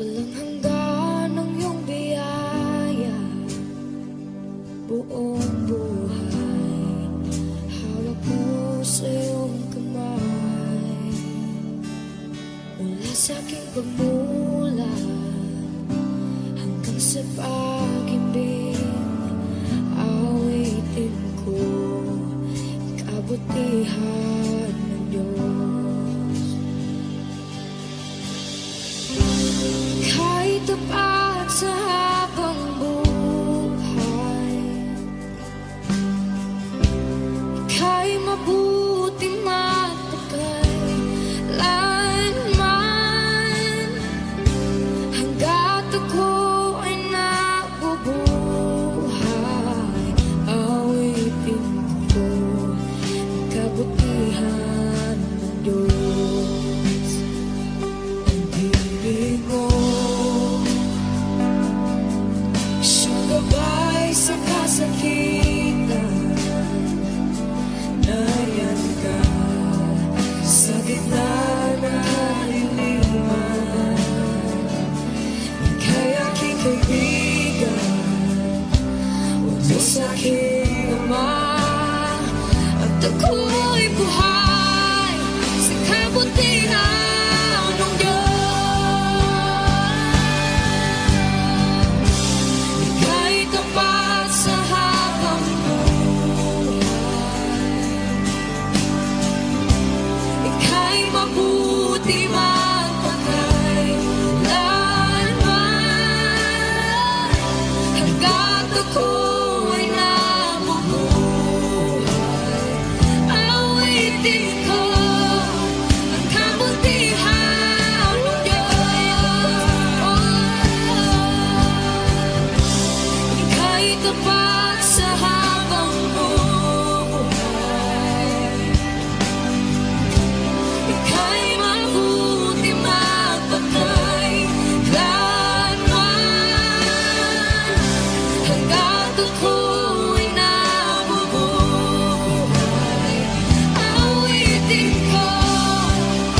Walang hanggan ang iyong biyaya, buong buhay hawak mo sa iyong kamay. Mula sa aking pagmulat hanggang sa pag-ibig, awitin ko kabutihan ng Diyos. Kahit tapat sa habang buhay, ika'y mabuti magpakailanman. Hanggat ako ay nabubuhay, awitin ko ang kabutihan ng Diyos. Ang ibig mo, siyang gabay sa kasakitan. Nariyan ka sa gitna ng kaliliman. Ika'y aking kaibigan, Diyos aking Ama, at ako'y buhay sa kabutihan ng Diyos. Ika'y tapat sa habang buhay, ika'y mabuti magpakailanman. Hanggat ako ay nabubuhay, awitin ko ang kabutihan ng Diyos. Ika'y tapat sa habang buhay, ika'y mabuti magpakailanman. Hanggat ako ay nabubuhay, awitin ko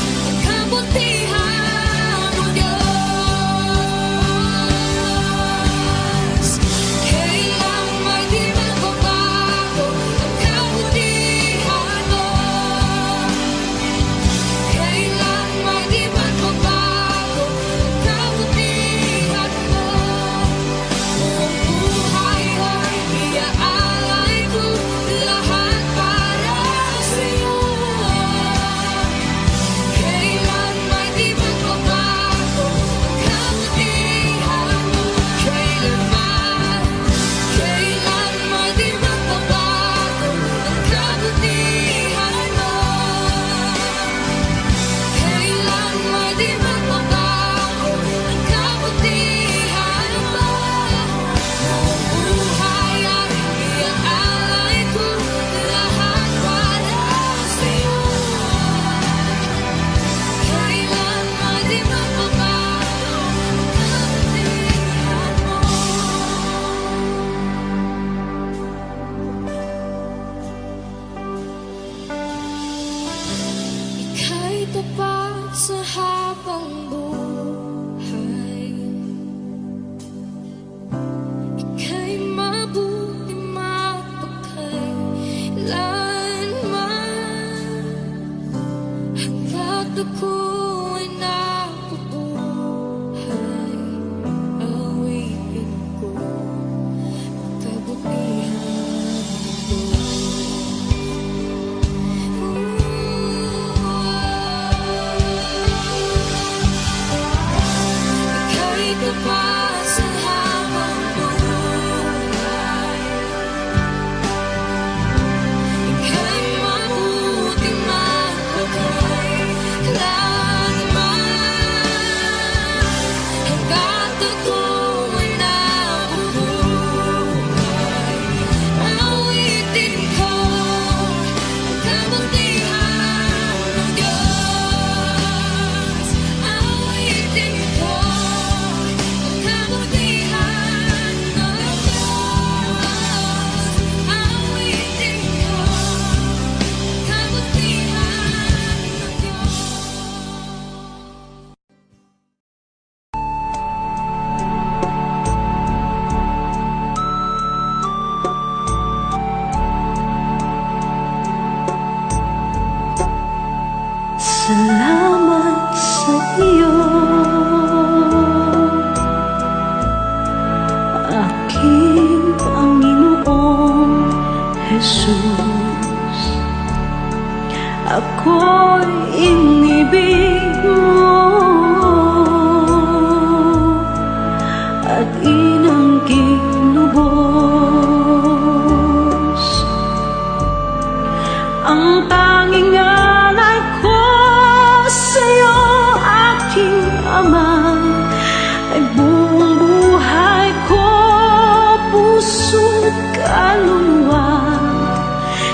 ang kabutihan ng Diyos. Kailan may di magbabago ang kabutihan mo. Kailan may di magbabago ang kabutihan mo. Buong buhay ay iaalay ko lahat para sa'yo. Kailan may di magbabago ang kabutihan mo. Kailan may di magbabago ang kabutihan mo. Kailan may di magbabago ang kabutihan mo. Buong buhay ay iaalay ko lahat para sa'yo. Kailan may di magbabago ang kabutihan mo. Ika'y tapat sa habang buhay, ika'y mabuti magpakailanman. Hanggat ako ay nabubuhay, awitin ko ang kabutihan ng Diyos. Ika'y tapat sa habang buhay, ika'y mabuti magpakailanman. ako'y inibig mo at inangking lubos. Ang tanging alay ko sa'yo, aking ama, ay buong buhay ko, puso't kaluluwa.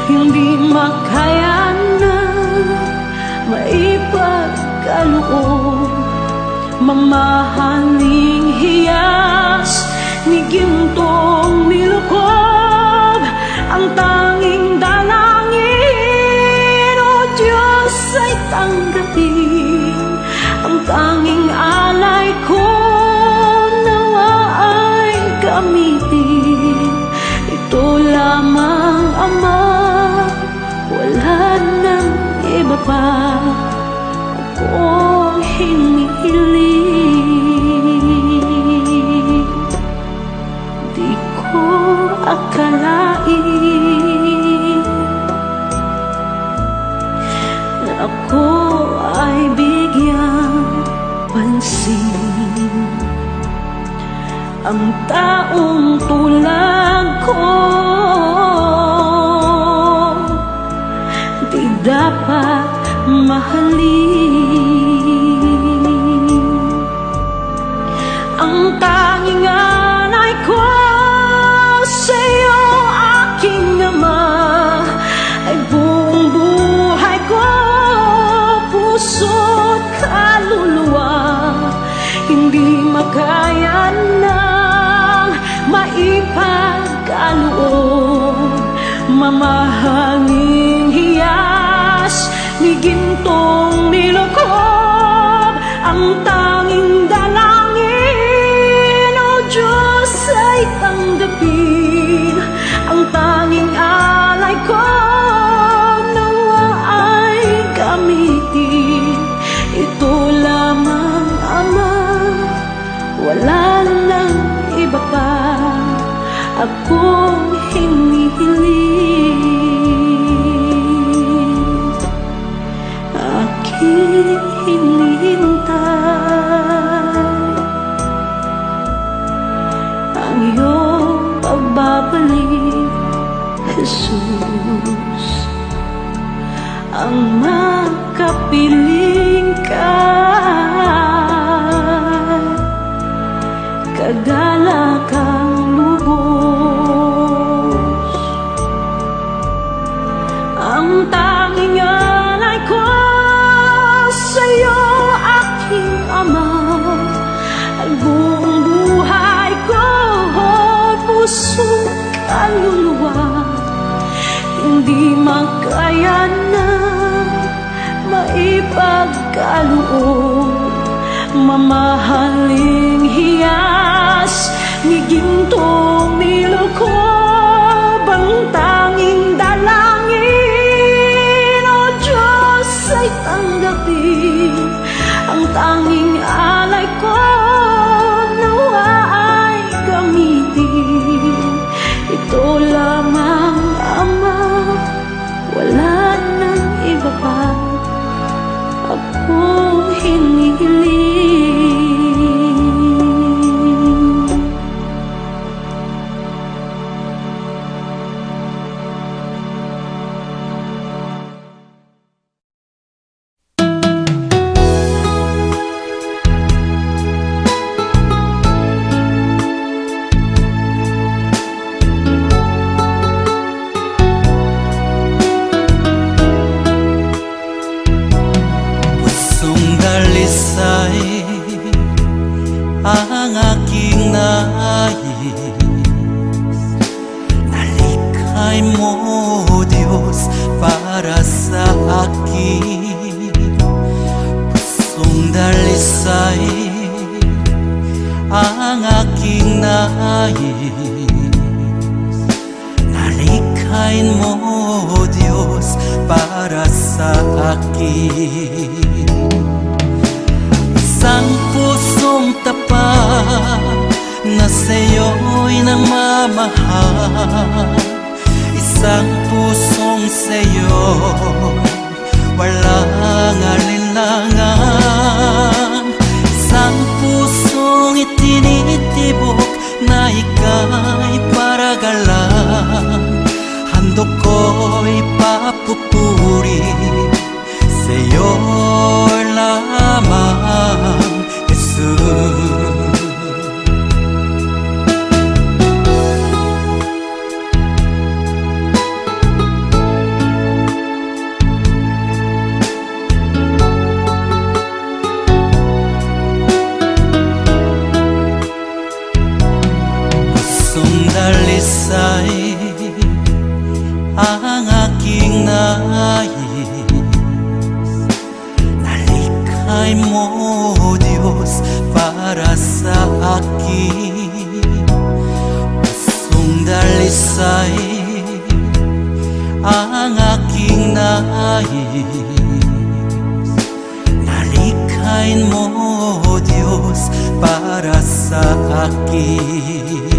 Hindi makaya na maipagkaloob, mamahaling hiyas ni gintong nilukob. Ang tanging dalangin, o Diyos, ay tanggapin. Ang tanging alay ko, nawa ay gamitin. Ito lamang, Ama, wala nang iba pa akong hinihiling. Di ko akalain na ako ay bigyang pansin. Ang taong tulad ko di dapat mahalin. Ang tanging alay ko sa'yo, aking ama, ay buong buhay ko, puso't kaluluwa. Hindi makaya nang maipagkaloob, mamahaling hiyas ni gintong nilukob. Ang tanging dalangin, o Diyos, ay tanggapin. Ang tanging alay ko, nawa ay gamitin. Ito lamang, Ama, wala nang iba pa akong hinihiling. Aking hinihintay ang iyong pagbabalik, Jesus. Ang makapiling ka, kagalakang lubos. Ang tanging alay ko sa'yo, aking ama, ay buong buhay ko, puso't kaluluwa. Hindi makaya na maipagkaloob, mamahaling hiyas ni gintong nilukob. Ang tanging dalangin, o Diyos, ay tanggapin. Ang tanging alay ko, nawa ay gamitin. Ito lamang, Ama, wala nang iba pa akong hinihiling. Ang aking nais, nalikhay mo, Diyos, para sa akin. Pusong dalisay ang aking nais, nalikhay mo, Diyos, para sa akin. Isang pusong tapat na sa'yo'y namamahal, isang pusong sa'yo walang alinlangan. Isang pusong itinitibok na ika'y paragalan. Handog ko'y papupuri sa'yo lamang, Jesus. Pusong dalisay ang aking nais, nalikhay mo, Diyos, para sa akin. Pusong dalisay ang aking nais, nalikhay mo, Diyos, para sa akin.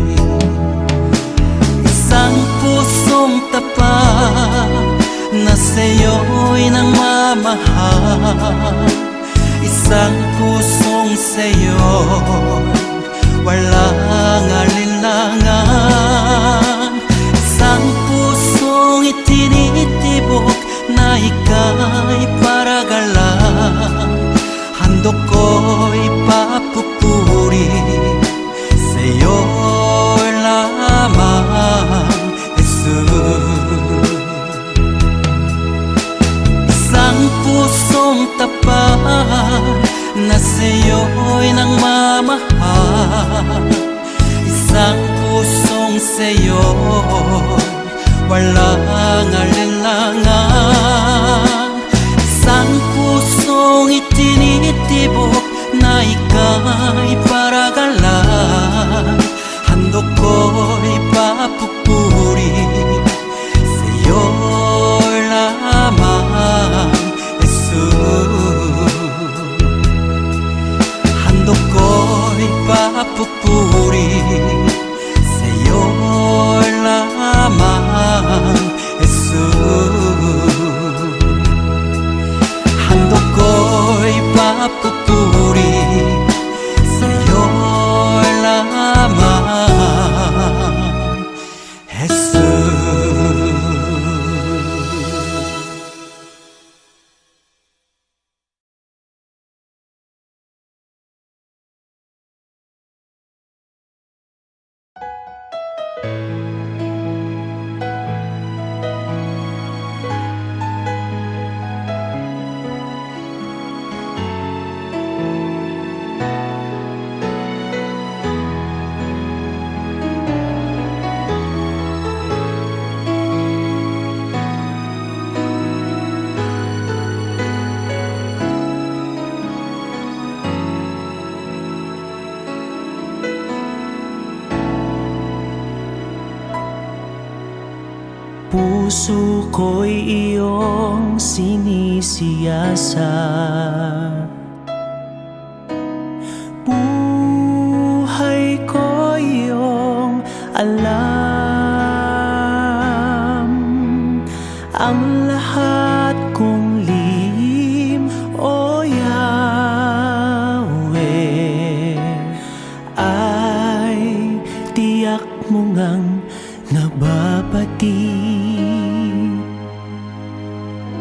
Isang pusong tapat na sa'yo'y nangmamahal. Isang pusong sa'yo'y walang alinlangan. Isang pusong itinitibok na ika'y paragalan. Handog ko'y papupuri sa'yo lamang, Jesus. Isang pusong tapat na sa'yo'y nangmamahal. Isang pusong sa'yo'y walang alinlangan. Isang pusong itinitibok na ika'y paragalan. Handog ko'y papupuri sa'yo lamang, Jesus. Handog ko'y papupuri sa'yo lamang, Jesus. Handog ko'y papupuri sa'yo lamang, Jesus. Puso ko'y iyong sinisiyasat, buhay ko iyong alam. Ang lahat kong lihim, O Yahweh, ay tiyak mo ngang nababati.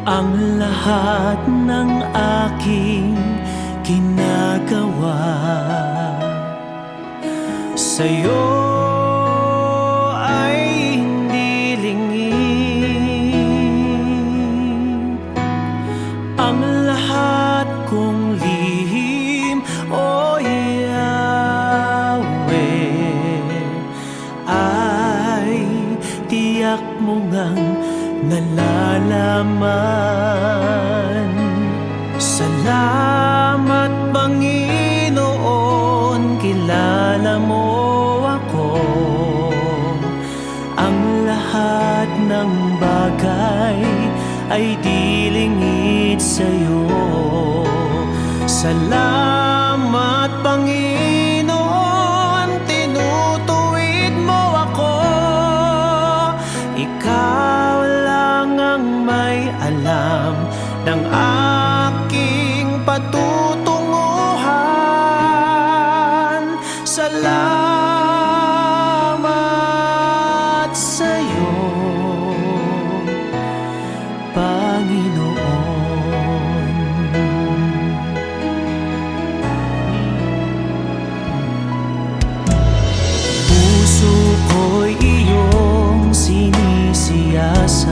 Ang lahat ng aking ginagawa sa'yo ay hindi lingid. Ang lahat kong lihim, O Yahweh, ay tiyak mo ngang nalalaman. Salamat, Panginoon, kilala mo ako. Ang lahat ng bagay ay di lingid sa'yo. Salamat, Panginoon, tinutuwid mo ako. Ikaw lang ang may alam ng aking patutunguhan. Salamat sa'yo, Panginoon. Puso ko'y iyong sinisiyasat,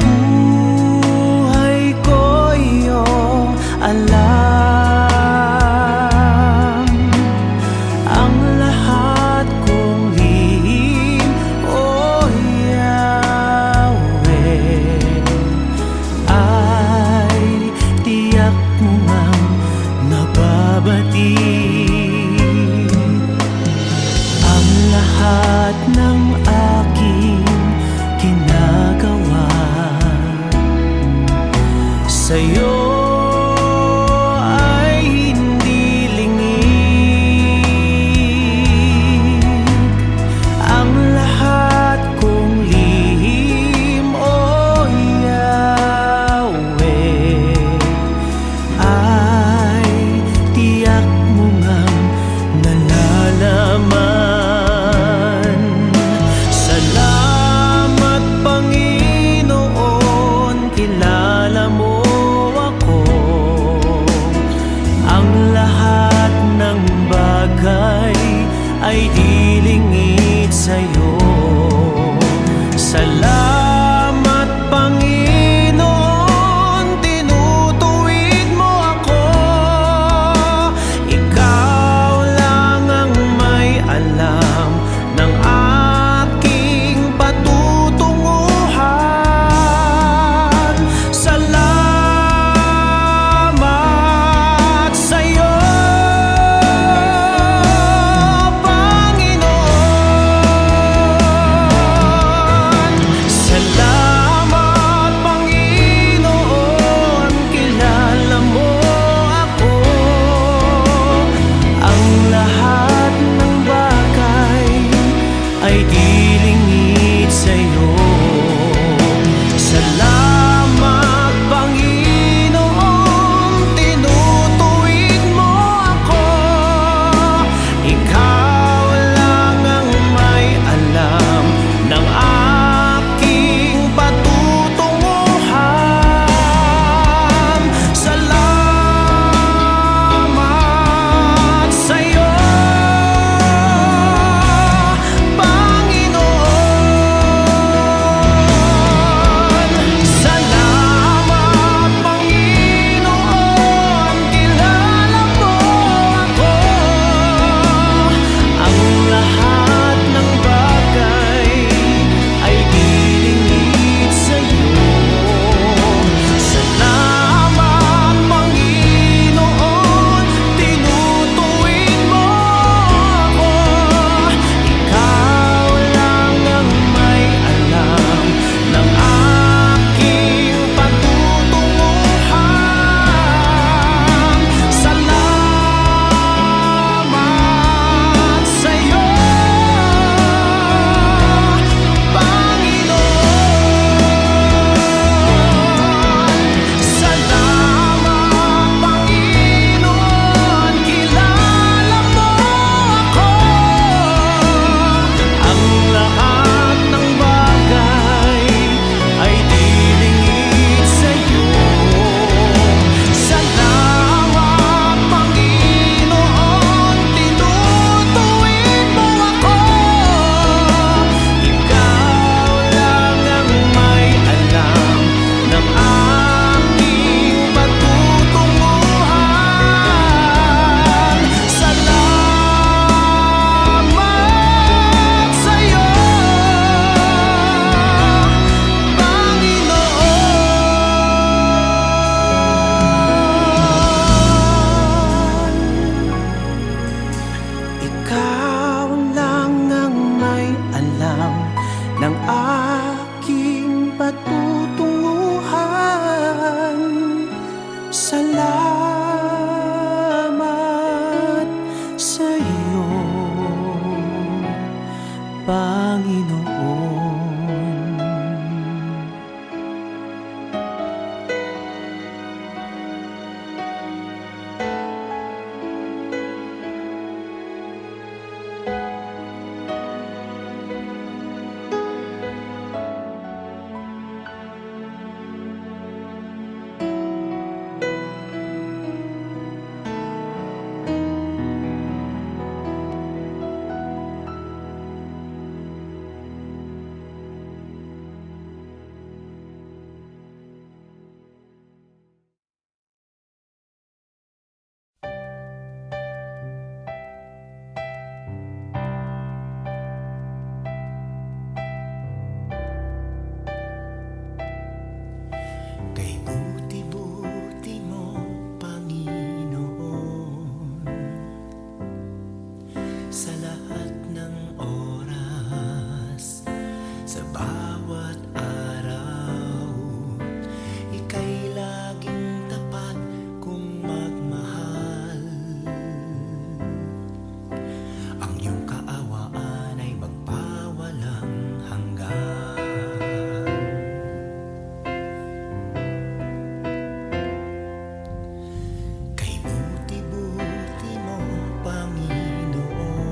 buhay ko iyong alam. Ang lahat kong lihim, o Yahweh, bawat araw. Ika'y laging tapat kung magmahal. Ang iyong kaawaan ay magpawalang hanggan. Kay buti-buti mo, Panginoon,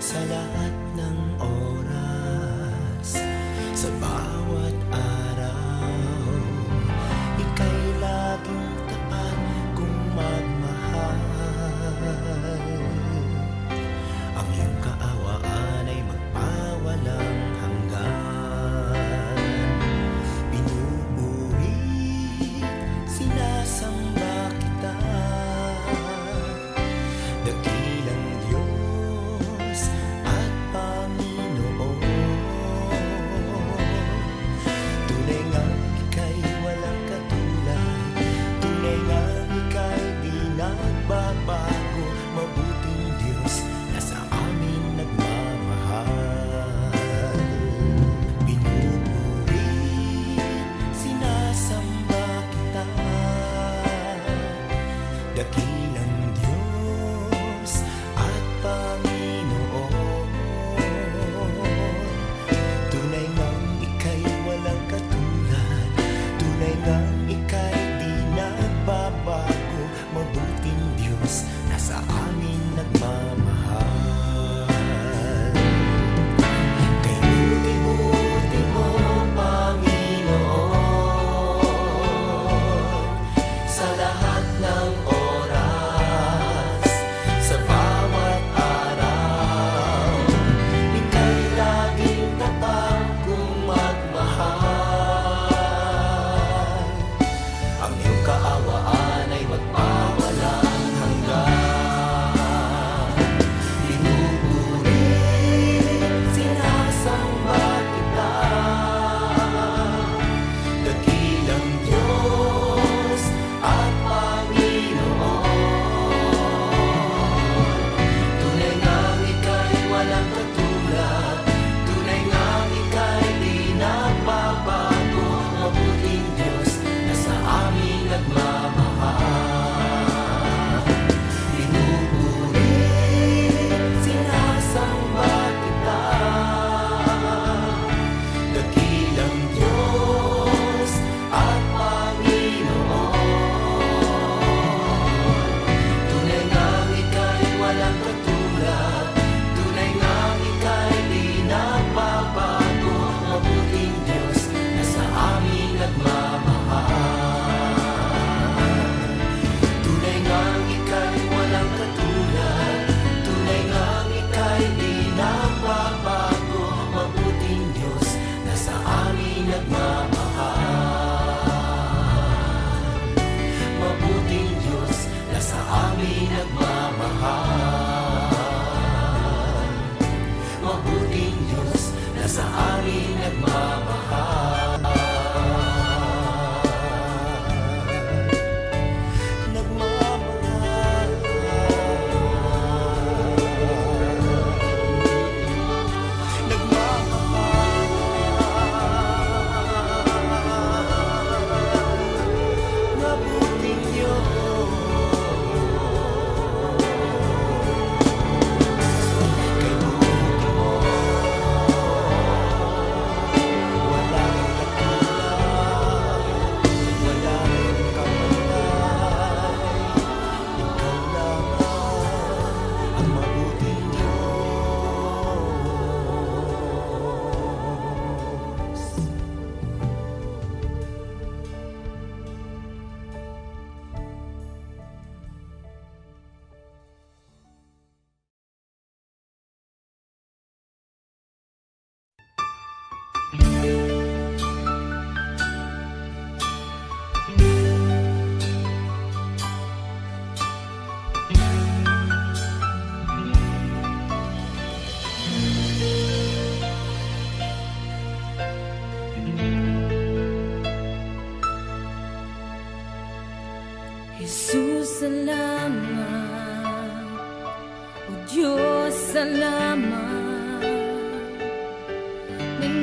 sa lahat ng oras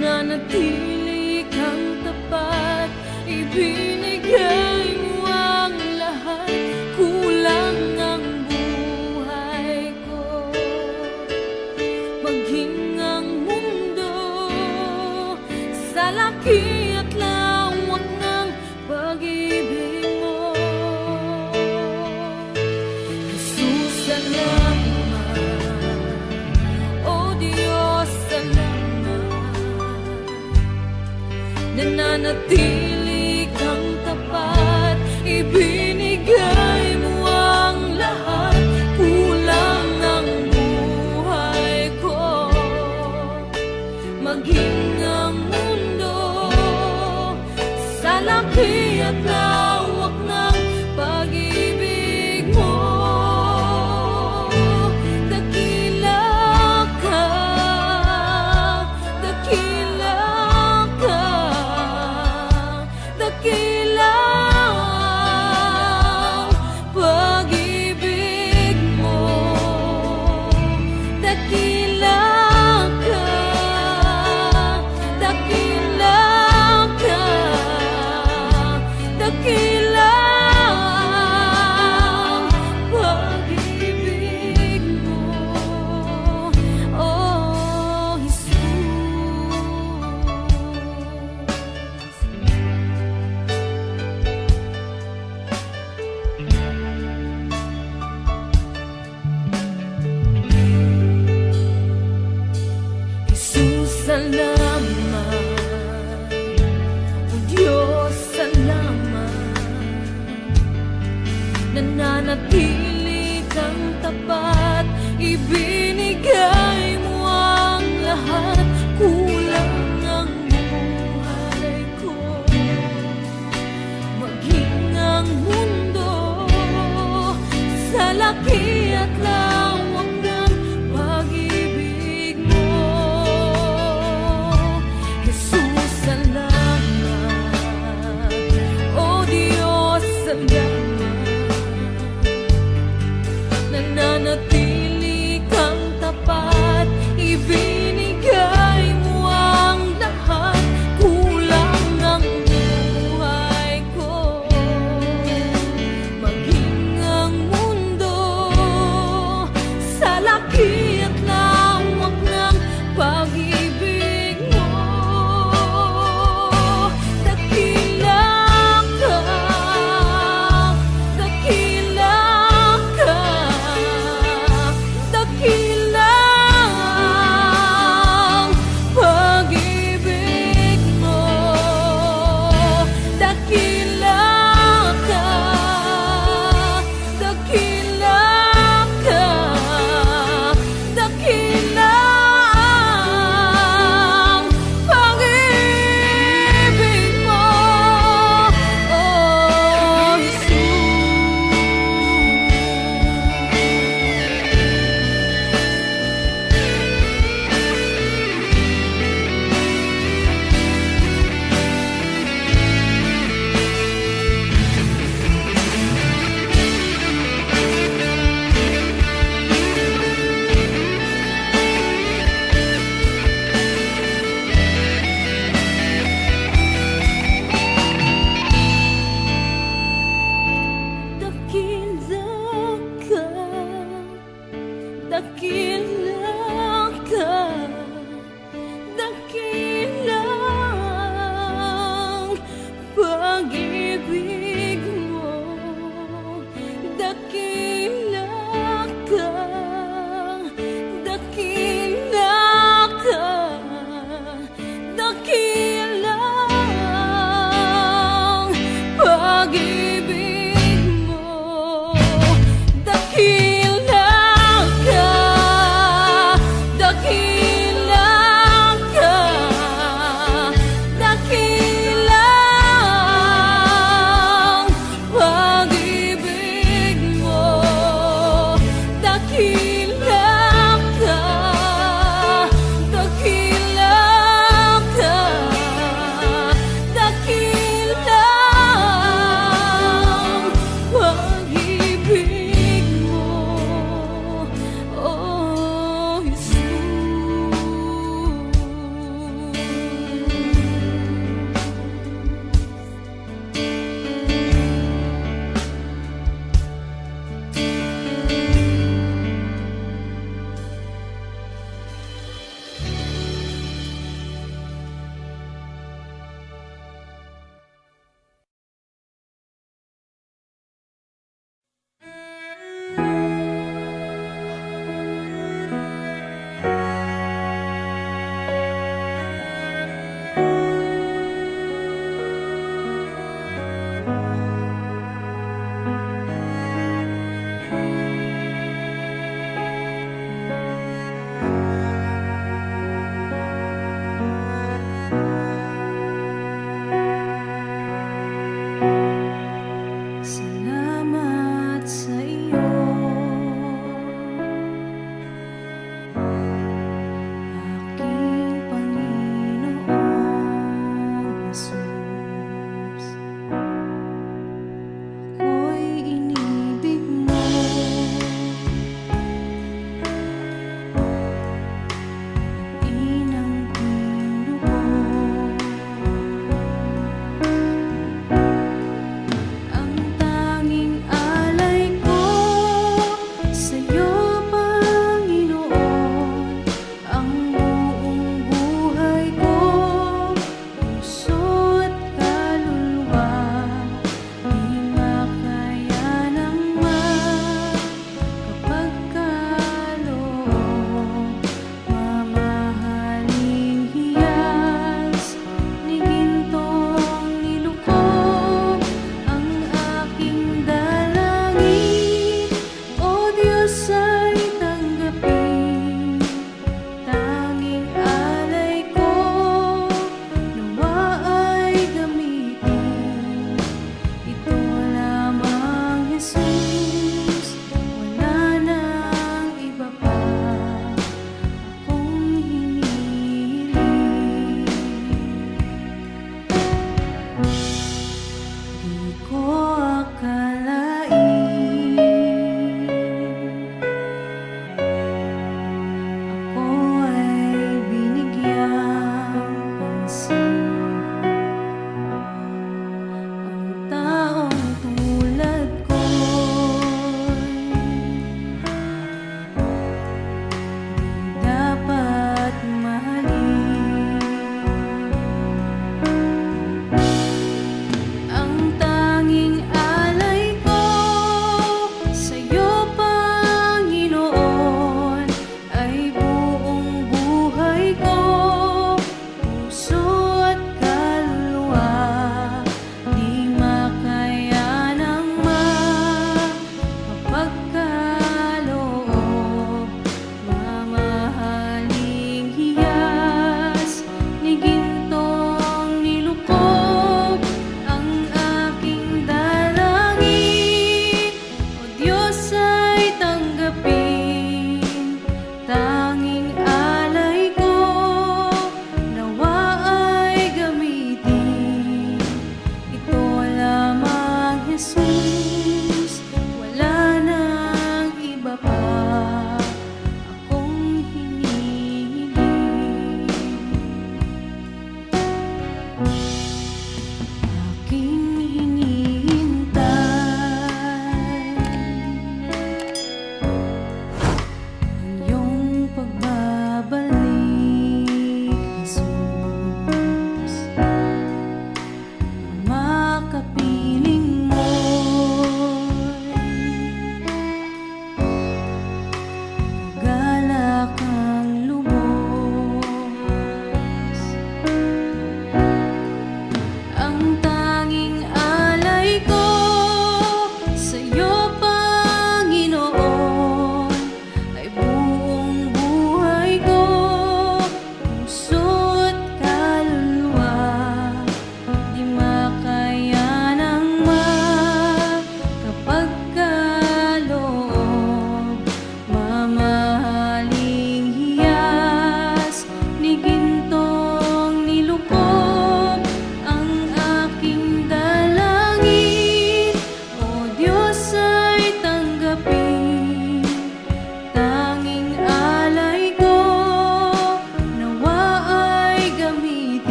nananatili kang tapat, ibinigay mo ang lahat, kulang ang buhay ko. Maging ang mundo sa laki at lawak ng pag-ibig mo. Jesus, salamat. O Diyos, salamat. Nananatili kang tapat, ibinigay mo ang lahat, kulang ang buhay ko. Maging ang mundo sa laki at lawak ng pag-ibig mo. Dakila ka, dakila ka, dakila ang pag-ibig mo. Dakila ka, dakila ka, dakila ang pag-ibig mo. Oh, Jesus. Jesus, salamat. O Diyos, salamat. Nananatili kang tapat, ibinigay mo ang lahat, kulang ang buhay ko. Maging ang mundo sa laki at lawak ng pag-ibig mo. Jesus, salamat. O Diyos, salamat. Nananatili kang tapat,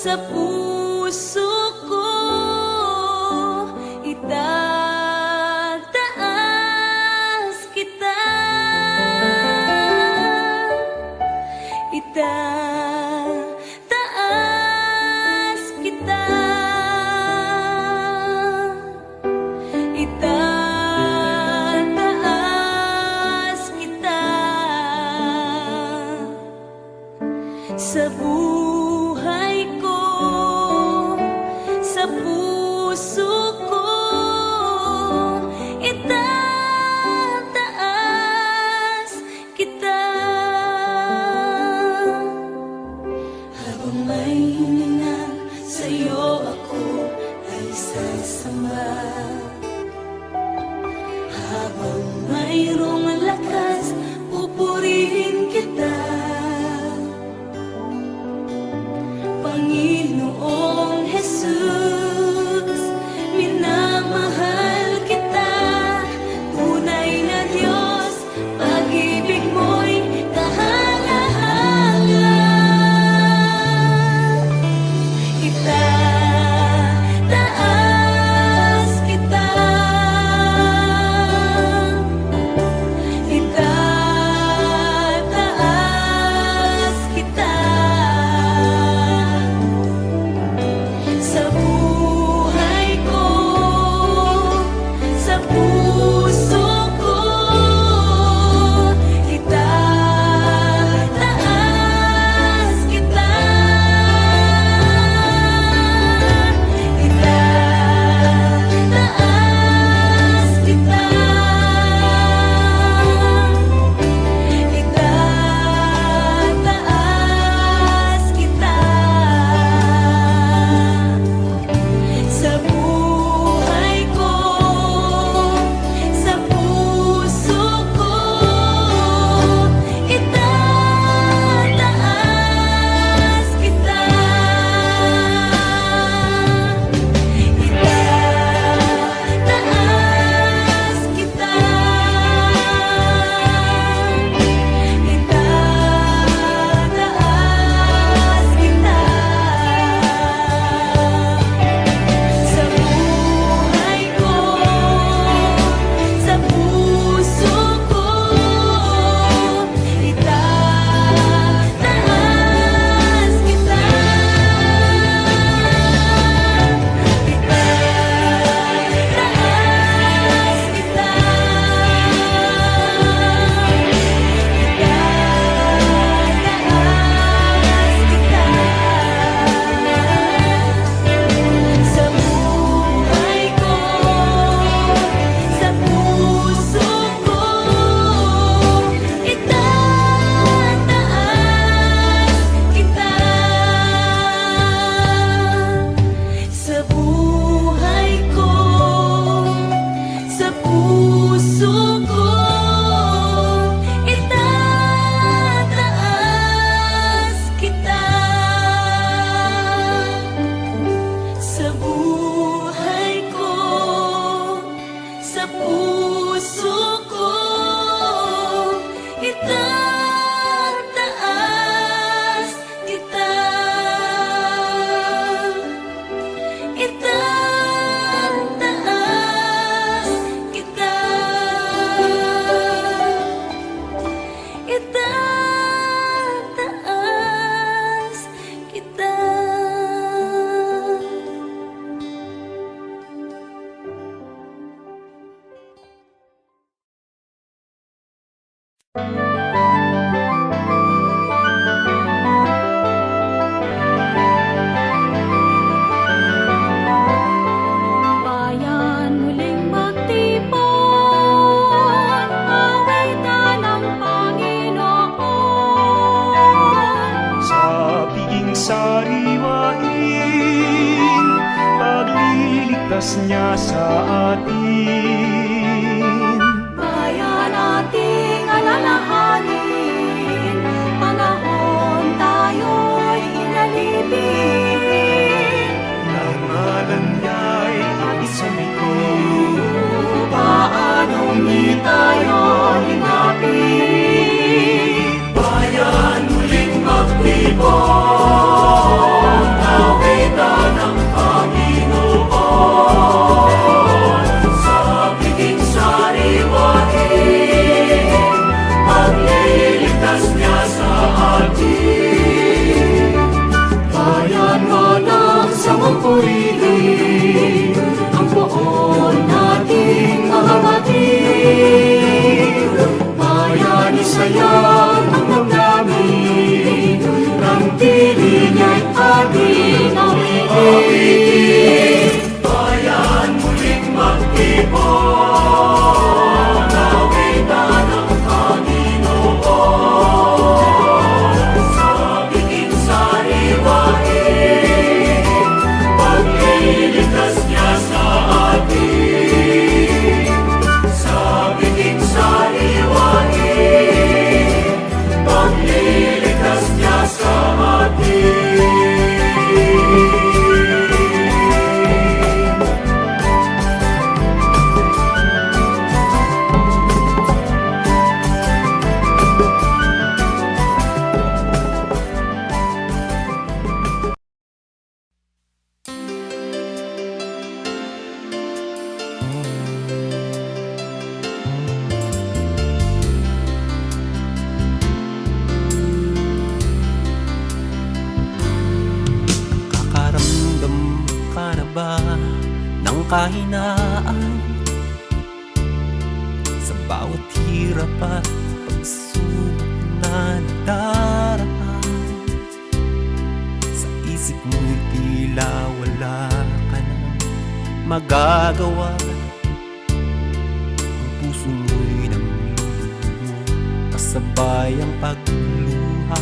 sa puso ko itataas kita, itataas kita, itataas kita sa buhay ko, sa puso ko itataas kita. Habang may hininga sa'yo ako ay sasamba, habang mayroong lakas pupurihin kita, Panginoong Jesus, minamahal kita, tunay na Diyos, pag-ibig mo'y kahanga-hanga. Itataas kita, itataas kita sa buhay ko, sa puso ko itataas kita, itataas kita, itataas kita sa buhay ko, sa puso ko itataas kita, itataas kita, itataas kita sa buhay ko, sa puso ko itataas kita, itataas kita, itataas kita sa buhay ko, sa puso ko itataas kita sa buhay ko, sa puso ko itataas kita sa buhay ko, sa puso ko itataas kita, itataas kita, itataas kita. Bayan muling magtipon, awitan ang Panginoon. Sa piging sariwain, pagliligtas niya sa atin. Bayan ating alalahanin, panahon tayo'y inalipin. Ang ngalan niya'y ating sa likod. Paanong di tayo linapin? Bayan muling magtipon, purihin ang poon nating mga batid. Bayani sayang ang damdamin, ng piling ay ating awitin. Bayan muling magtipon, awitan ang Panginoon. Sa biging sariwain, pagliligtas niya sa atin. Sa biging sariwain, pagliligtas niya sa atin. Kakaramdam ka na ba ng kahinaan? Sa bawat hirap at pagsubok na nadaraan, sa isip mo'y tila wala ka na magagawa. Ang puso mo'y namlulumo, kasabay ang pagluha.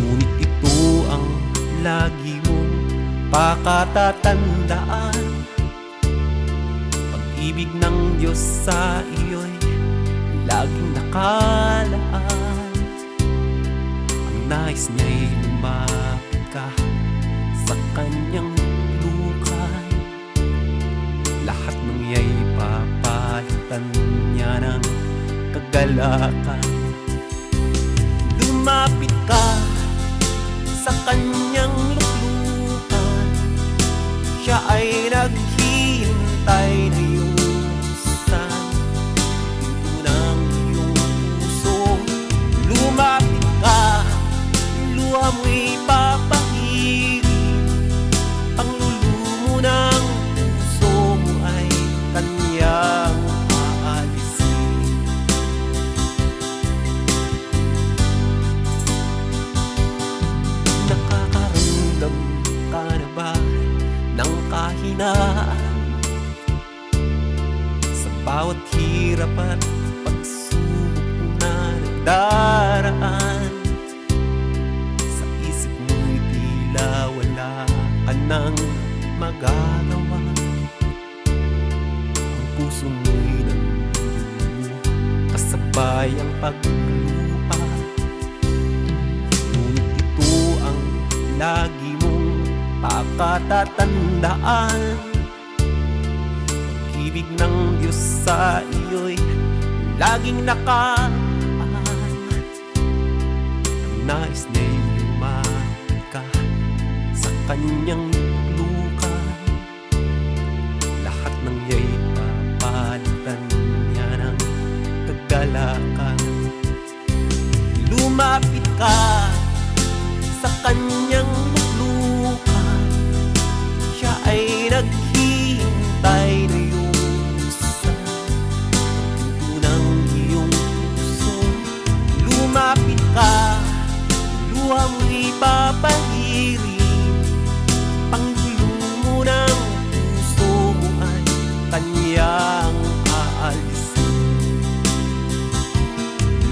Ngunit ito ang lagi mong pakatatandaan. Pag-ibig ng Diyos sa iyo'y laging nakalaan. Ang nais niya'y lumapit ka sa kanyang lukan. Lahat ng iya'y papalitan niya ng kagalakan. Lumapit ka sa kanyang luklukan, siya ay naghihintay na yusan pinto ng iyong puso. Lumapit ka, luha mo'y papahirin, panglulumo ng puso mo ay kanyang aalisin. Nakakaramdam ka na ba ng kahinaan? Sa bawat hirap at pagsubok na nagdaraan, sa isip mo'y tila wala ka nang magagawa. Ang puso mo'y nalulumo, kasabay ang pagluha. Ngunit ito ang lagi mong pakatatandaan. Pag-ibig ng Diyos sa iyo'y laging nakaan. Ang nais niya'y lumapit ka sa kanyang lukan. Lahat ng iya'y papalitan niya ng kagalakan. Lumapit ka sa kanyang luklukan, siya ay naghihintay na yusan pinto ng iyong puso. Lumapit ka, luha mo'y papahirin, panglulumo ng puso mo ay kanyang aalisin.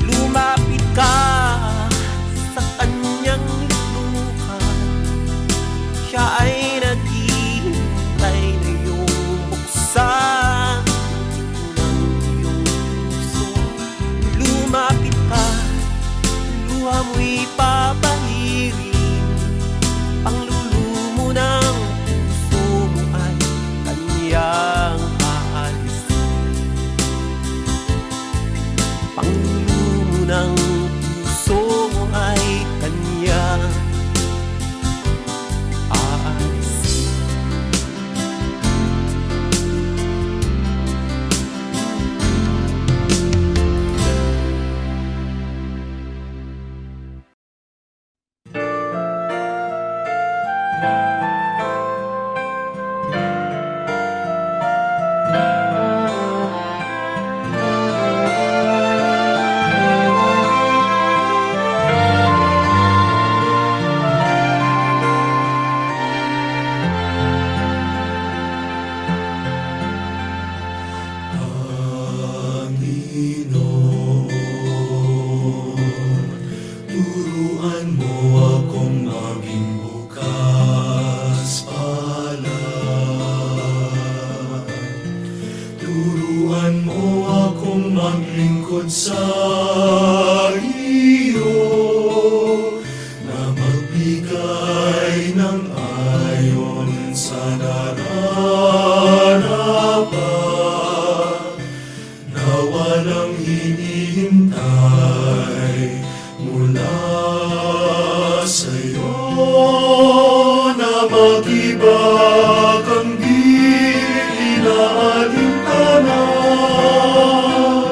Lumapit ka sa kanyang luklukan, siya ay naghihintay na iyong buksan ng iyong puso. Lumapit ka, luha mo'y papahirin, panglulumo ng puso mo ay kanyang aalisin. Panglulumo ng puso mo ay kanyang aalisin. Turuan mo akong maging bukas palad. Turuan mo akong maglingkod sa iyo, na magbigay ng ayon sa nararapat, na walang hinihintay mula sa'yo, na mag-ibag ang di inaalintanan,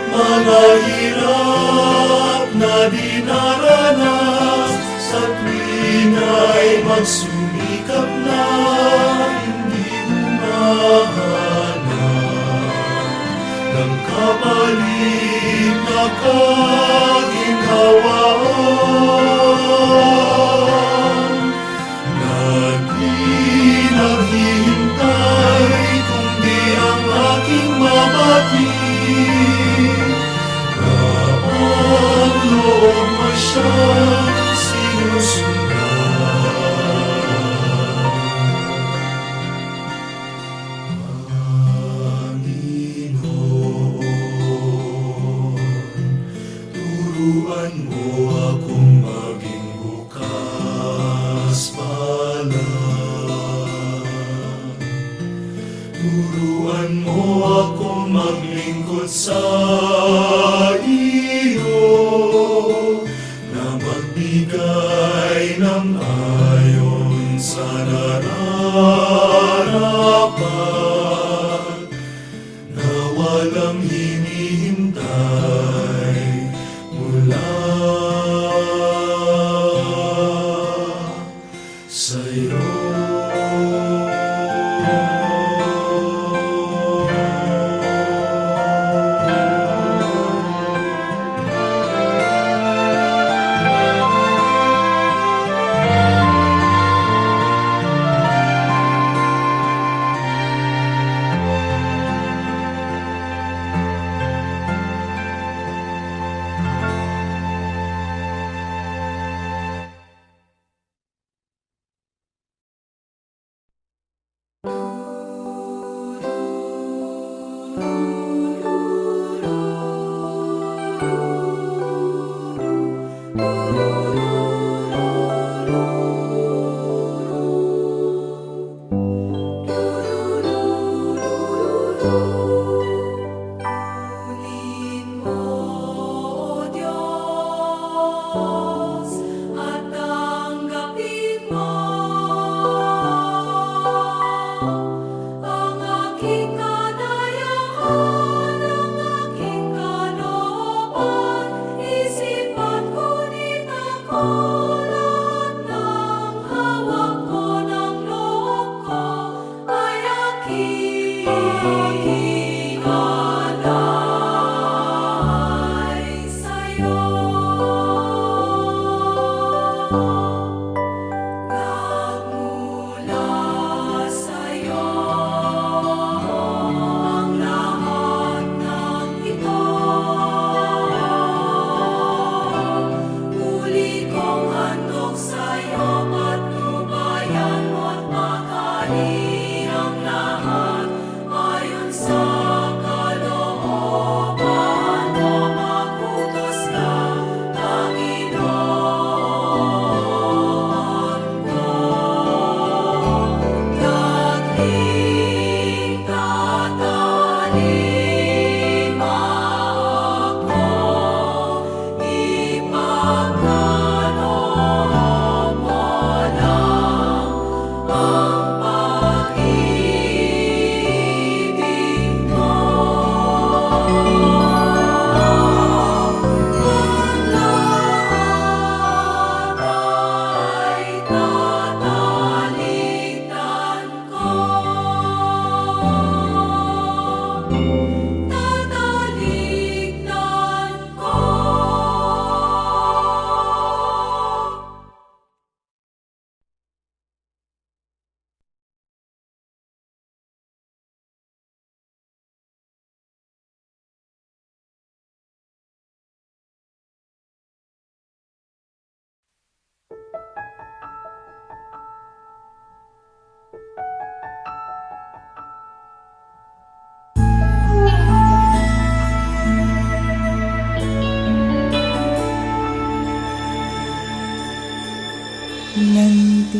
mga hirap na dinaranas sa tuwing ay magsumikap na hindi humahanap ng kapalit na kaginhawaan, na di naghihintay kundi ang aking mabatid, na ang loob mo siyang sinusundan. Turuan mo akong maging bukas palad. Turuan mo akong maglingkod sa iyo, na magbigay ng ayon sa nararapat, na walang hinihintay mula sa'yo.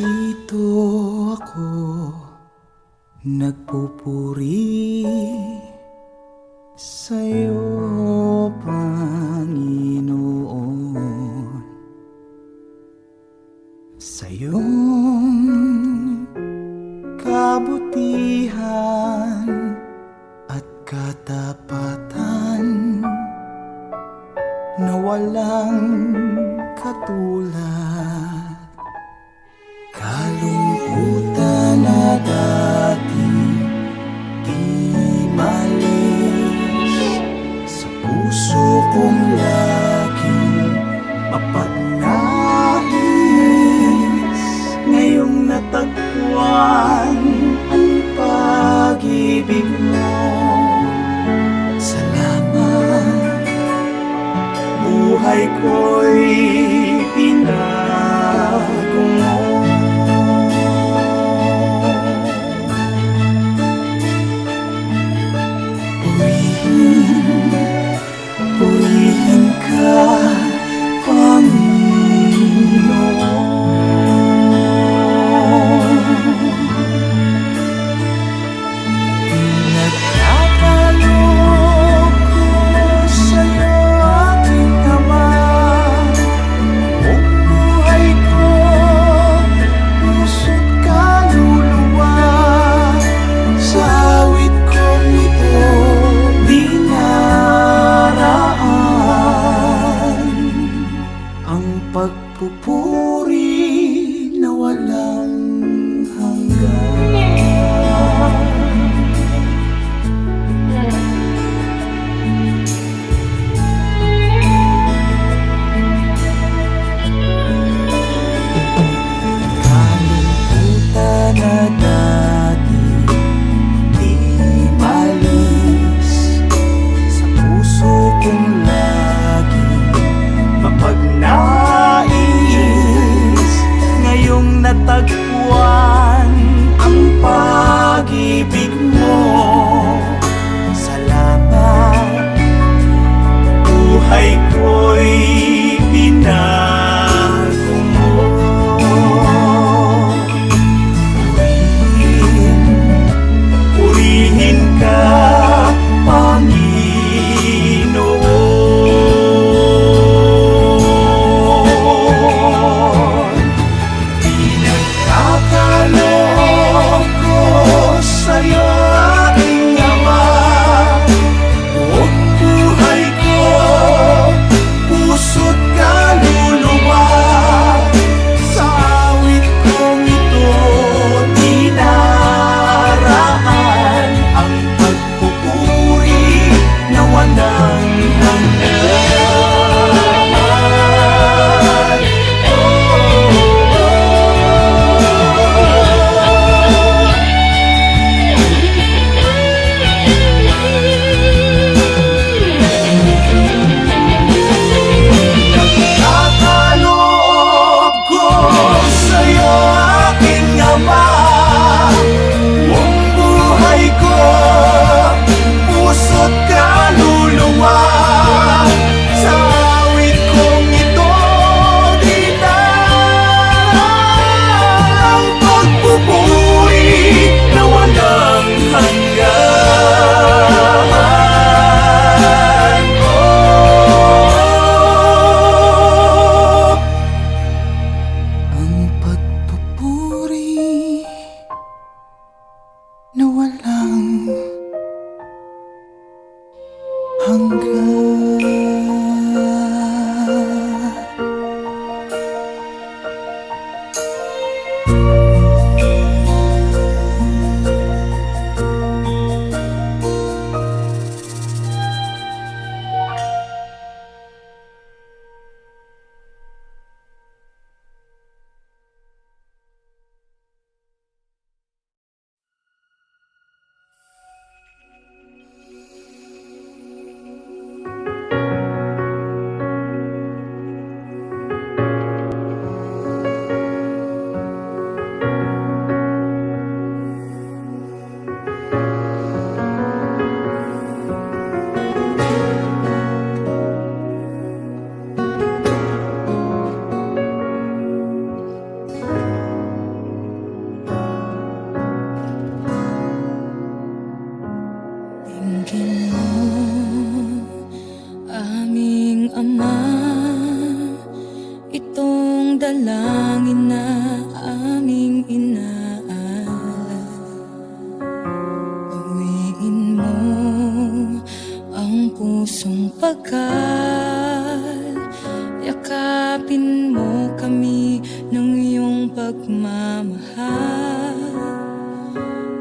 Narito ako, nagpupuri sa'yo, Panginoon. Sa iyong kabutihan at katapatan na walang katulad. Kalungkutan na dati di malis sa puso kong laging mapagnais. Ngayong natagpuan ang pag-ibig mo, salamat. Buhay ko'y binago mo. Purihin ka, Panginoon. Nagkakaloob ko sa'yo, aking Ama,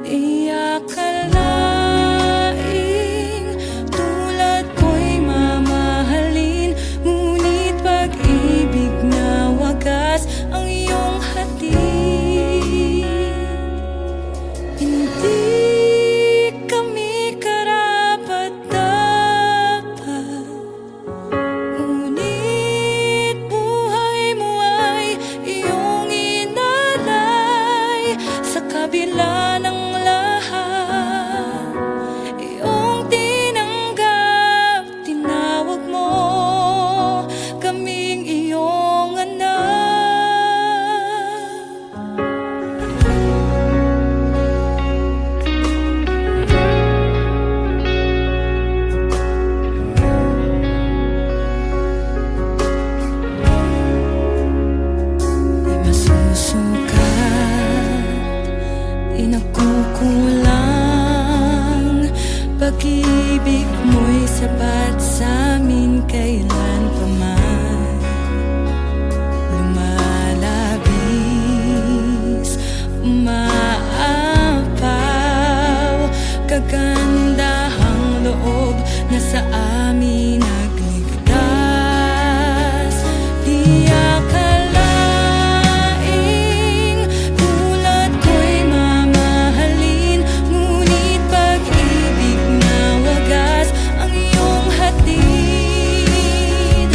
Di akalaing tulad ko'y mamahalin, ngunit pag-ibig na wagas ang iyong hatid. Hindi kami karapat-dapat, ngunit buhay mo ay iyong inalay. Sa kabila ng lahat, iyong tinanggap, tinawag mo kaming iyong anak. Di masusukat, di nakukulang, pag-ibig mo'y sapat sa'min kailan pa man. Lumalabis, umaapaw, kagandahang loob na sa amin nagligtas. Di akalaing tulad ko'y mamahalin, ngunit pag-ibig na wagas ang iyong hatid.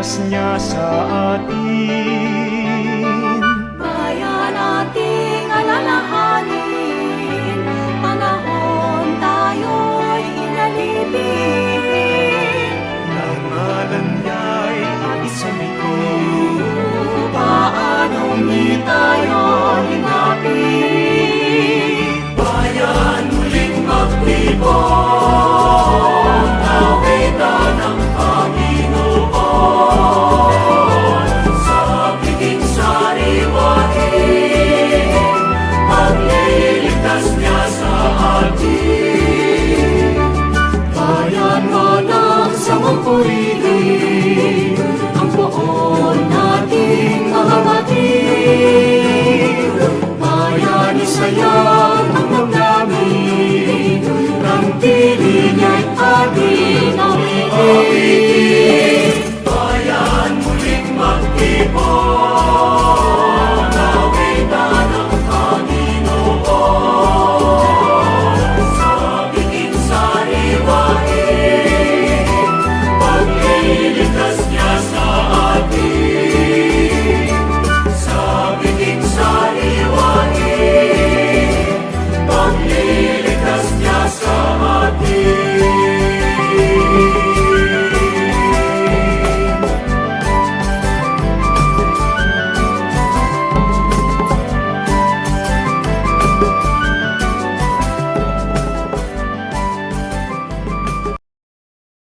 ipinagligtas niya sa atin.